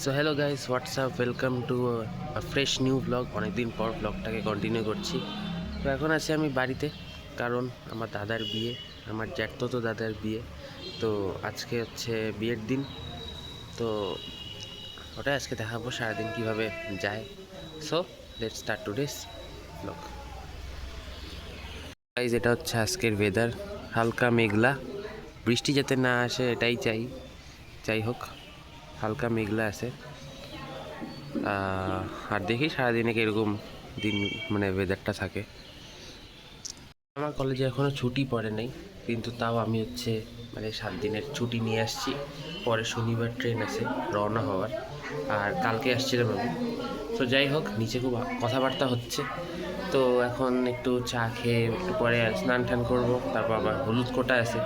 So hello guys, WhatsApp, welcome to fresh new blog. অনেকদিন পর ব্লগটাকে continue করছি। তো এখন আছি আমি বাড়িতে, কারণ আমার দাদার বিয়ে, আমার জ্যাঠতো দাদার বিয়ে। তো আজকে হচ্ছে বিয়ের দিন। তো ওটাই আজকে দেখাবো সারাদিন কীভাবে যায়। So let's start today's blog. Guys, এটা হচ্ছে আজকের ওয়েদার, হালকা মেঘলা, বৃষ্টি যাতে না আসে এটাই চাই। যাই হোক, হালকা মেঘলা আছে। আর দেখি সারাদিনে কীরকম দিন মানে ওয়েদারটা থাকে। আমার কলেজে এখনও ছুটি পড়ে নাই, কিন্তু তাও আমি হচ্ছে মানে 7 দিনের ছুটি নিয়ে আসছি। পরে শনিবার ট্রেন আছে রওনা হওয়ার, আর কালকে আসছিলাম আমি। তো যাই হোক, নিচে খুব কথাবার্তা হচ্ছে। তো এখন একটু চা খেয়ে একটু পরে স্নান টান করবো, তারপর আবার হলুদ কোটা আছে।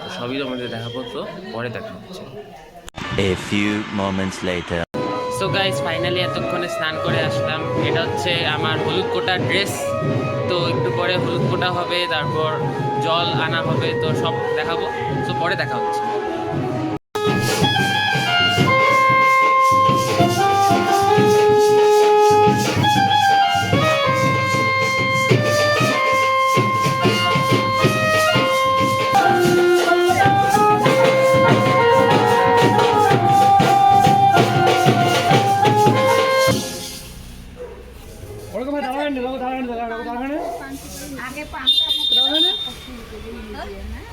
তো সবই তোমাদের দেখাবো, তো পরে দেখা হচ্ছে। A few moments later. So guys, finally এতক্ষণে স্নান করে আসলাম। এটা হচ্ছে আমার হলুদ কোটা ড্রেস। তো একটু পরে হলুদ কোটা হবে, তারপর জল আনা হবে, তো সব দেখাবো। সো পরে দেখা হচ্ছে।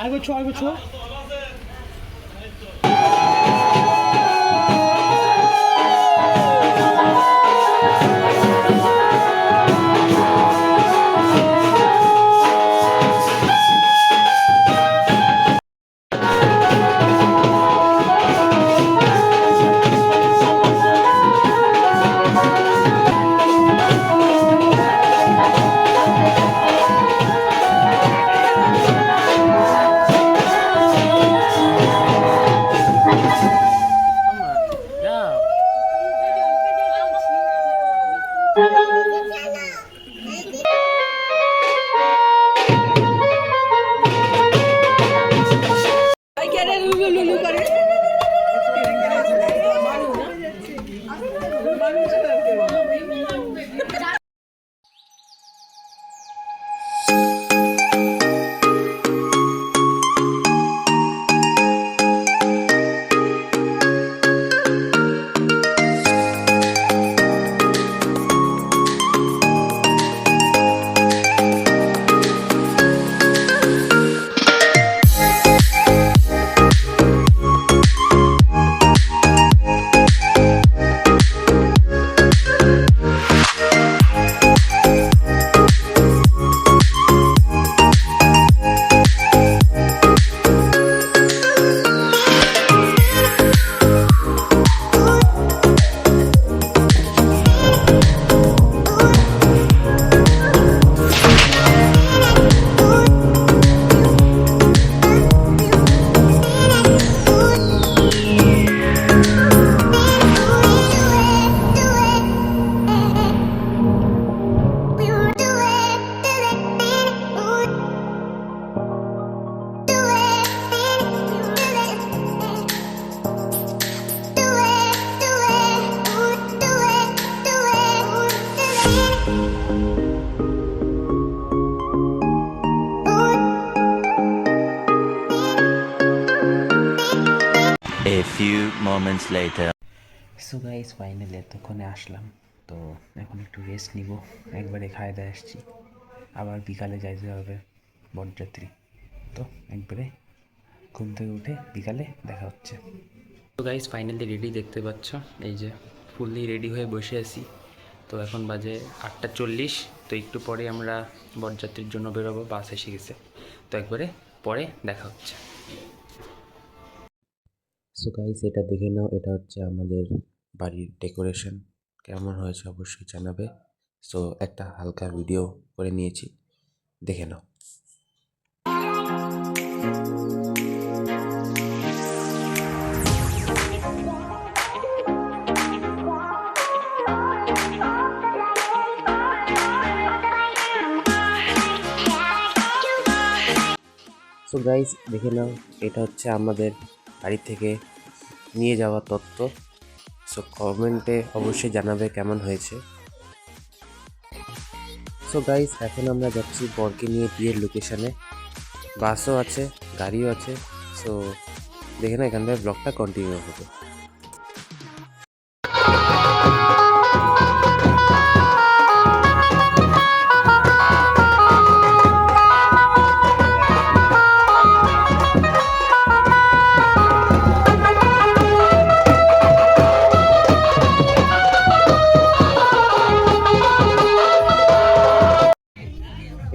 आगे छो आगे छो A few moments later. So guys, finally এতক্ষণে আসলাম। তো এখন একটু রেস্ট নিব। একবারে খাওয়া দাওয়া আসছি, আবার বিকালে যাইতে হবে বরযাত্রী। তো একবারে ঘুম থেকে উঠে বিকালে দেখা হচ্ছে। তো গাইস, ফাইনালি রেডি, দেখতে পাচ্ছ, এই যে ফুললি রেডি হয়ে বসে আছি। তো এখন বাজে 8:40। তো একটু পরে আমরা বরযাত্রীর জন্য বেরোবো, বাস এসে গেছে। তো একবারে পরে দেখা হচ্ছে। সো গাইস, এটা দেখে নাও, এটা হচ্ছে আমাদের বাড়ির ডেকোরেশন। কেমন হয়েছে অবশ্যই জানাবে। সো একটা হালকা ভিডিও করে নিয়েছি, দেখে নাও। সো গাইস, দেখে নাও, এটা হচ্ছে আমাদের বাড়ি থেকে নিয়ে যাওয়া তত্ত্ব। সো কমেন্টে অবশ্যই জানাবে কেমন হয়েছে। সো গাইস, এখন আমরা যাচ্ছি বরকে নিয়ে বিয়ের লোকেশনে। বাসও আছে, গাড়িও আছে। সো দেখে না, এখান থেকে ব্লগটা কন্টিনিউ হবে।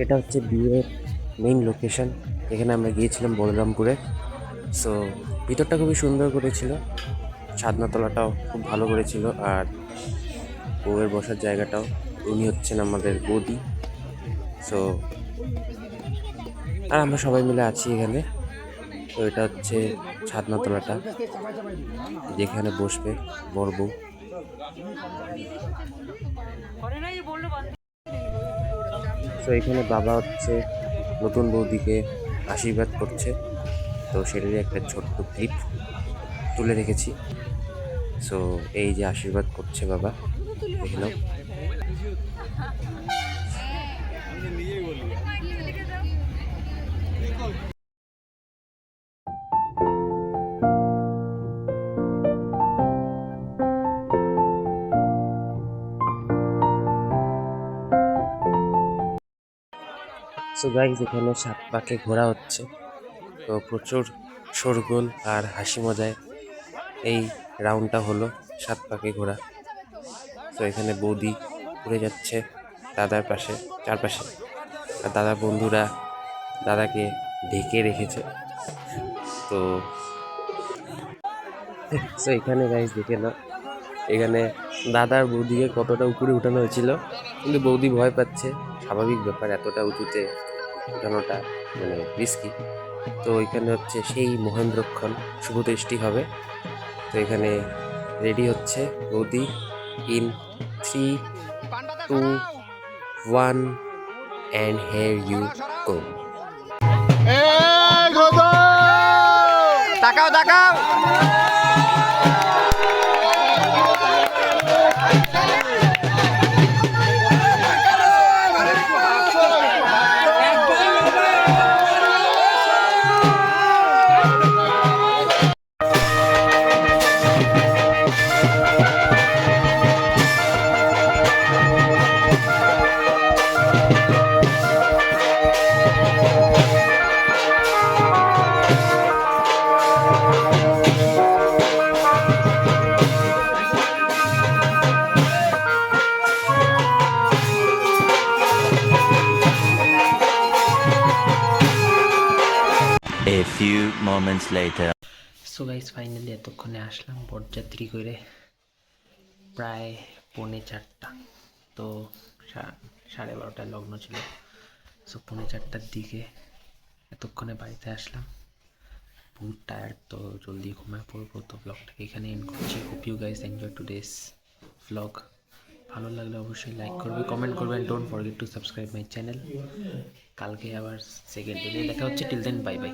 এটা হচ্ছে বিয়ের মেইন লোকেশন। এখানে আমরা গিয়েছিলাম বলরামপুরে। সো ভিতরটা খুবই সুন্দর করেছিল, ছাদনাতলাটাও খুব ভালো করেছিল, আর বউয়ের বসার জায়গাটাও। উনি হচ্ছেন আমাদের বৌদি। সো আর আমরা সবাই মিলে আছি এখানে। তো এটা হচ্ছে ছাদনাতলাটা, যেখানে বসবে বর বউ। তো এখানে বাবা হচ্ছে নতুন বৌদিকে আশীর্বাদ করছে। তো সেটারই একটা ছোট্ট ক্লিপ তুলে রেখেছি। সো এই যে আশীর্বাদ করছে বাবা, দেখে নাও। সো গাইজ, এখানে 7 পাকে ঘোরা হচ্ছে। তো প্রচুর শোরগোল আর হাসি মজায় এই রাউন্ডটা হলো 7 পাকে ঘোরা। তো এখানে বৌদি ঘুরে যাচ্ছে দাদার পাশে, চারপাশে, আর দাদার বন্ধুরা দাদাকে ঢেকে রেখেছে। তো এখানে গাইজ দেখে না, এখানে দাদার বৌদিকে কতটা উপরে উঠানো হয়েছিল, কিন্তু বৌদি ভয় পাচ্ছে। স্বাভাবিক ব্যাপার, এতটা উঁচুতে উঠানোটা মানে রিস্কি। তো এখানে হচ্ছে সেই মহেন্দ্রক্ষণ শুভদৃষ্টি হবে। তো এখানে রেডি হচ্ছে বৌদি। In 3, 2, 1 and here you go. তাকাও তাকাও। A few moments later. So guys, finally এতক্ষণে আসলাম বরযাত্রী করে, প্রায় 4:45। তো 12:30টায় লগ্ন ছিল। সো 4:45টার দিকে এতক্ষণে বাড়িতে আসলাম। বহুত টায়ার্ড, তো জলদি ঘুমায় পড়বো। তো ব্লগটাকে এখানে এন্ড করছি। Hope you guys enjoy today's blog. ভালো লাগলে অবশ্যই লাইক করবে, কমেন্ট করবেন। Don't forget to subscribe my channel. কালকে আবার সেকেন্ড দিনে দেখা হচ্ছে। Till then, bye by.